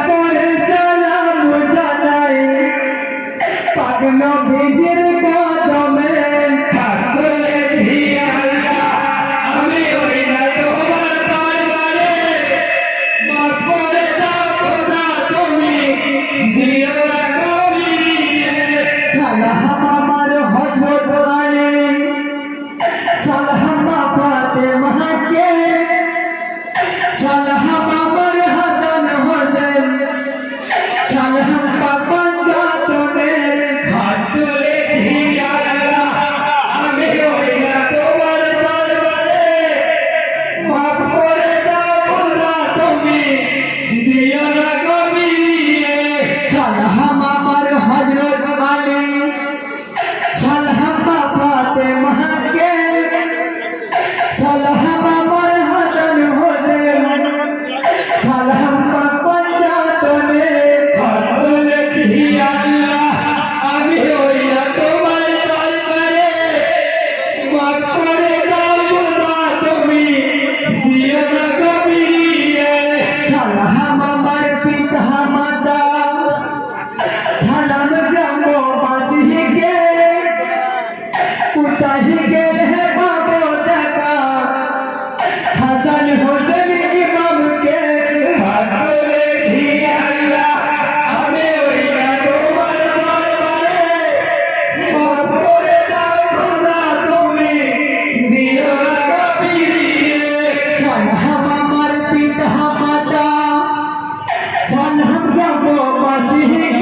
তারপরে সালাম জানাই পাক নবীজির কদমে হাত তুলেছি আল্লাহ আমি ওই না তোমার দরবারে মাফ করে দাও খোদা তুমি দিও না কবিরে সালাম আমার হযরত আলী সালাম ফাতেমা কে সালাম আমার হাসান হোসেন সালাম পাপন জাতনে হাত তুলেছি আল্লাহ আমি ওই না তোমার দরবারে মাফ করে দাও খোদা তুমি দিও না কবিরে সালাম আমার হযরত আলী সালাম ফাতেমা কে সালাম আমার হাসান হোসেন সালাম পাপন জাতনে হাত তুলেছি আল্লাহ আমি ওই না তোমার দরবারে মাফ করে দাও খোদা তুমি দিও না কবিরে সালাম আমার পিতা মাতা সালাম গ্রামবাসীকে কোথায় গেলে পাবো দেখা হাসান হোসেন ইমামকে হাত তুলেছি আল্লাহ আমি ওই না তোমার দরবারে মাফ করে দাও খোদা তুমি দিও না কবিরে সালাম আমার পিতা মাতা সালাম গ্রামবাসীকে